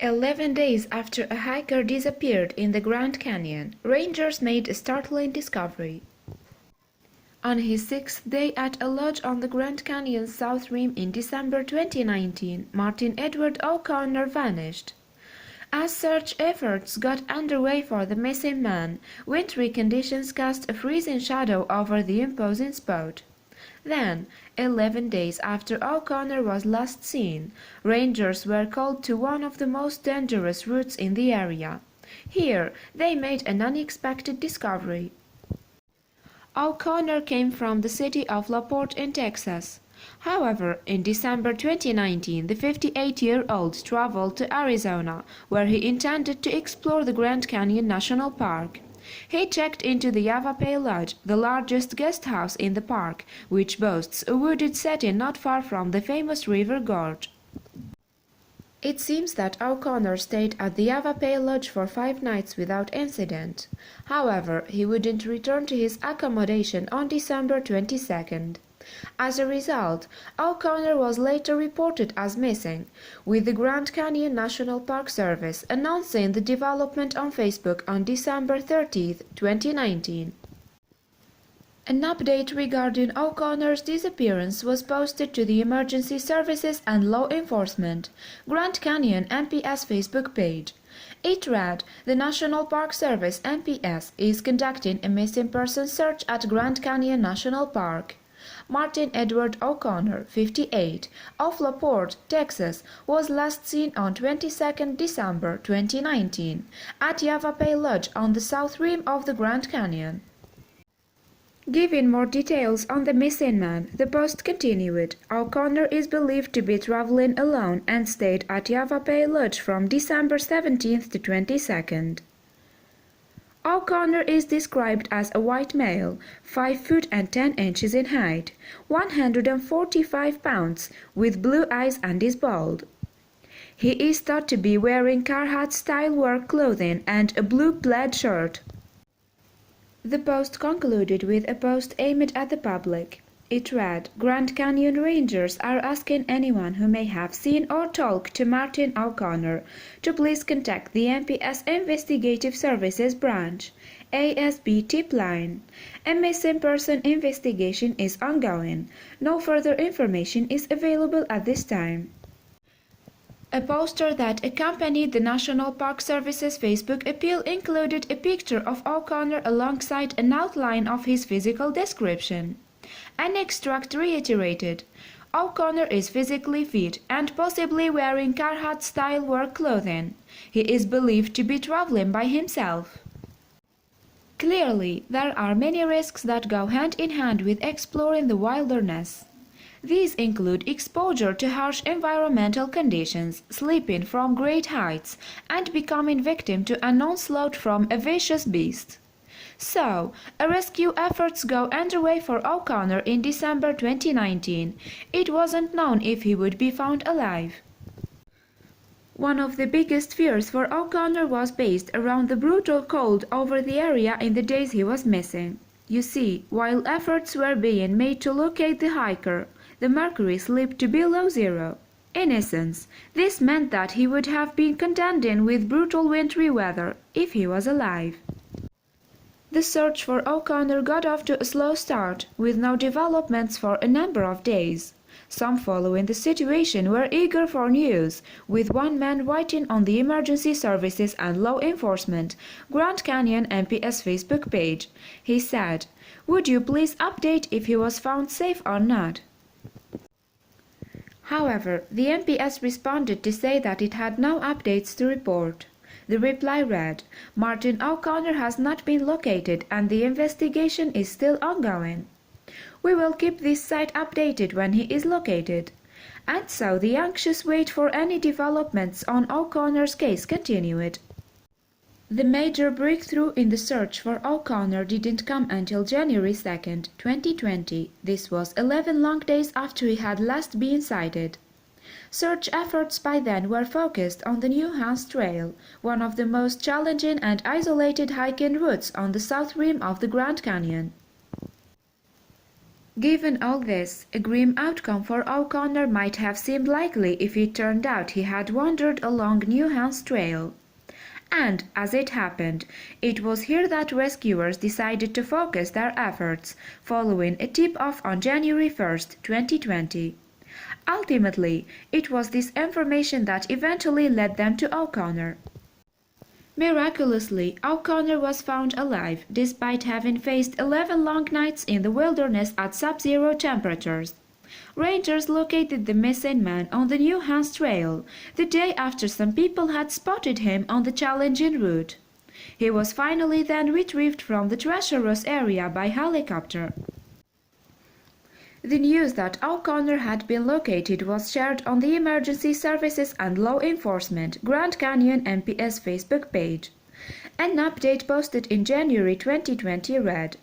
11 days after a hiker disappeared in the Grand Canyon, rangers made a startling discovery. On his sixth day at a lodge on the Grand Canyon's south rim in December 2019, Martin Edward O'Connor vanished. As search efforts got underway for the missing man, wintry conditions cast a freezing shadow over the imposing spot. Then, 11 days after O'Connor was last seen, rangers were called to one of the most dangerous routes in the area. Here, they made an unexpected discovery. O'Connor came from the city of Porte in Texas. However, in December 2019, the 58-year-old traveled to Arizona, where he intended to explore the Grand Canyon National Park. He checked into the Yavapai Lodge, the largest guest house in the park, which boasts a wooded setting not far from the famous river gorge. It seems that O'Connor stayed at the Yavapai Lodge for 5 nights without incident. However, he wouldn't return to his accommodation on December 22nd. As a result, O'Connor was later reported as missing, with the Grand Canyon National Park Service announcing the development on Facebook on December 30, 2019. An update regarding O'Connor's disappearance was posted to the Emergency Services and Law Enforcement Grand Canyon MPS Facebook page. It read, "The National Park Service MPS is conducting a missing person search at Grand Canyon National Park. Martin Edward O'Connor, 58, of Porte, Texas, was last seen on 22nd December 2019 at Yavapai Lodge on the south rim of the Grand Canyon." Giving more details on the missing man, the post continued, "O'Connor is believed to be traveling alone and stayed at Yavapai Lodge from December 17th to 22nd. O'Connor is described as a white male, 5 feet and 10 inches in height, 145 pounds, with blue eyes and is bald. He is thought to be wearing Carhartt-style work clothing and a blue plaid shirt." The post concluded with a post aimed at the public. It read, "Grand Canyon Rangers are asking anyone who may have seen or talked to Martin O'Connor to please contact the MPS Investigative Services Branch, ASB tip line. A missing person investigation is ongoing. No further information is available at this time." A poster that accompanied the National Park Service's Facebook appeal included a picture of O'Connor alongside an outline of his physical description. An extract reiterated, "O'Connor is physically fit and possibly wearing Carhartt-style work clothing. He is believed to be traveling by himself." Clearly, there are many risks that go hand in hand with exploring the wilderness. These include exposure to harsh environmental conditions, slipping from great heights, and becoming victim to an onslaught from a vicious beast. So, rescue efforts go underway for O'Connor in December 2019. It wasn't known if he would be found alive. One of the biggest fears for O'Connor was based around the brutal cold over the area in the days he was missing. You see, while efforts were being made to locate the hiker, the mercury slipped to below zero. In essence, this meant that he would have been contending with brutal wintry weather if he was alive. The search for O'Connor got off to a slow start, with no developments for a number of days. Some following the situation were eager for news, with one man writing on the Emergency Services and Law Enforcement Grand Canyon MPS Facebook page. He said, "Would you please update if he was found safe or not?" However, the MPS responded to say that it had no updates to report. The reply read, "Martin O'Connor has not been located and the investigation is still ongoing. We will keep this site updated when he is located." And so the anxious wait for any developments on O'Connor's case continued. The major breakthrough in the search for O'Connor didn't come until January 2nd, 2020. This was 11 long days after he had last been sighted. Search efforts by then were focused on the new Hounds Trail, one of the most challenging and isolated hiking routes on the south rim of the Grand Canyon. Given all this, a grim outcome for O'Connor might have seemed likely if it turned out he had wandered along New Hounds Trail. And, as it happened, it was here that rescuers decided to focus their efforts, following a tip-off on January 1, 2020. Ultimately, it was this information that eventually led them to O'Connor. Miraculously, O'Connor was found alive, despite having faced 11 long nights in the wilderness at sub-zero temperatures. Rangers located the missing man on the New Hounds Trail, the day after some people had spotted him on the challenging route. He was finally then retrieved from the treacherous area by helicopter. The news that O'Connor had been located was shared on the Emergency Services and Law Enforcement Grand Canyon NPS Facebook page. An update posted in January 2020 read,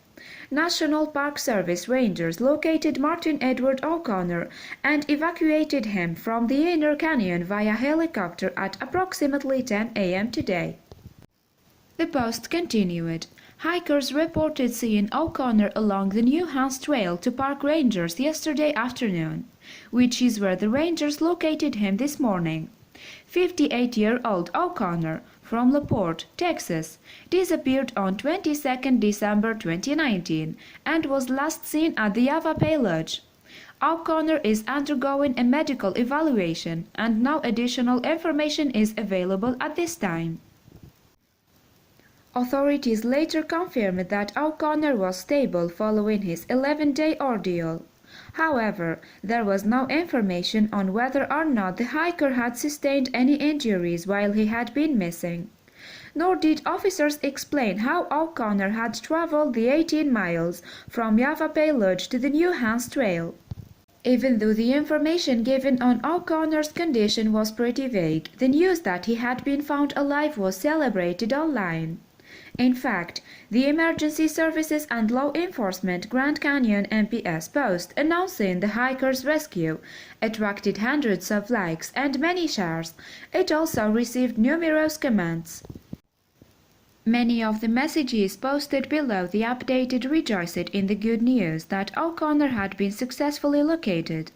National Park Service Rangers located Martin Edward O'Connor and evacuated him from the inner canyon via helicopter at approximately 10 a.m. today. The post continued. Hikers reported seeing O'Connor along the New Hounds Trail to park rangers yesterday afternoon, which is where the rangers located him this morning. 58-year-old O'Connor, from Porte Texas, disappeared on 22 December 2019 and was last seen at the Yavapai Lodge. O'Connor is undergoing a medical evaluation and no additional information is available at this time. Authorities later confirmed that O'Connor was stable following his 11-day ordeal. However, there was no information on whether or not the hiker had sustained any injuries while he had been missing. Nor did officers explain how O'Connor had traveled the 18 miles from Yavapai Lodge to the New Hounds Trail. Even though the information given on O'Connor's condition was pretty vague, the news that he had been found alive was celebrated online. In fact, the Emergency Services and Law Enforcement Grand Canyon NPS post announcing the hiker's rescue attracted hundreds of likes and many shares. It also received numerous comments. Many of the messages posted below the updated rejoiced in the good news that O'Connor had been successfully located.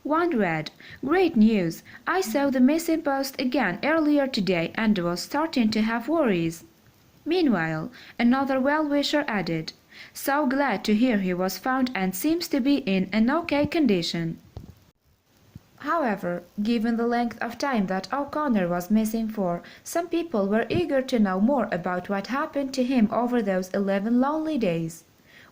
One read, "Great news! I saw the missing post again earlier today and was starting to have worries." Meanwhile, another well-wisher added, "So glad to hear he was found and seems to be in an okay condition." However, given the length of time that O'Connor was missing for, some people were eager to know more about what happened to him over those 11 lonely days.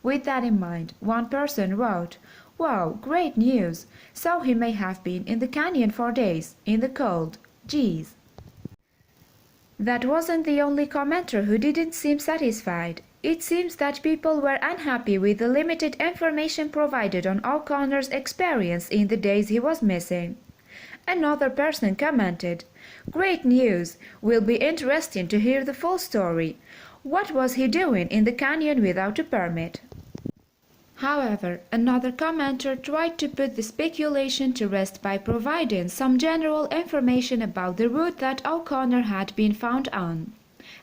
With that in mind, one person wrote, "Wow, great news! So he may have been in the canyon for days, in the cold. Geez." That wasn't the only commenter who didn't seem satisfied. It seems that people were unhappy with the limited information provided on O'Connor's experience in the days he was missing. Another person commented, "Great news! Will be interesting to hear the full story. What was he doing in the canyon without a permit?" However, another commenter tried to put the speculation to rest by providing some general information about the route that O'Connor had been found on.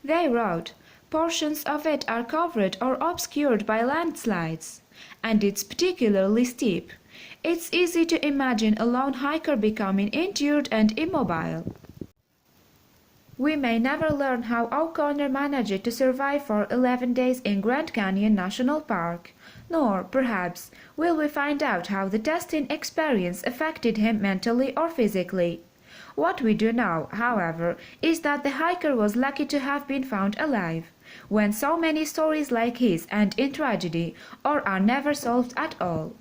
They wrote, "Portions of it are covered or obscured by landslides, and it's particularly steep. It's easy to imagine a lone hiker becoming injured and immobile." We may never learn how O'Connor managed to survive for 11 days in Grand Canyon National Park, nor, perhaps, will we find out how the testing experience affected him mentally or physically. What we do know, however, is that the hiker was lucky to have been found alive, when so many stories like his end in tragedy or are never solved at all.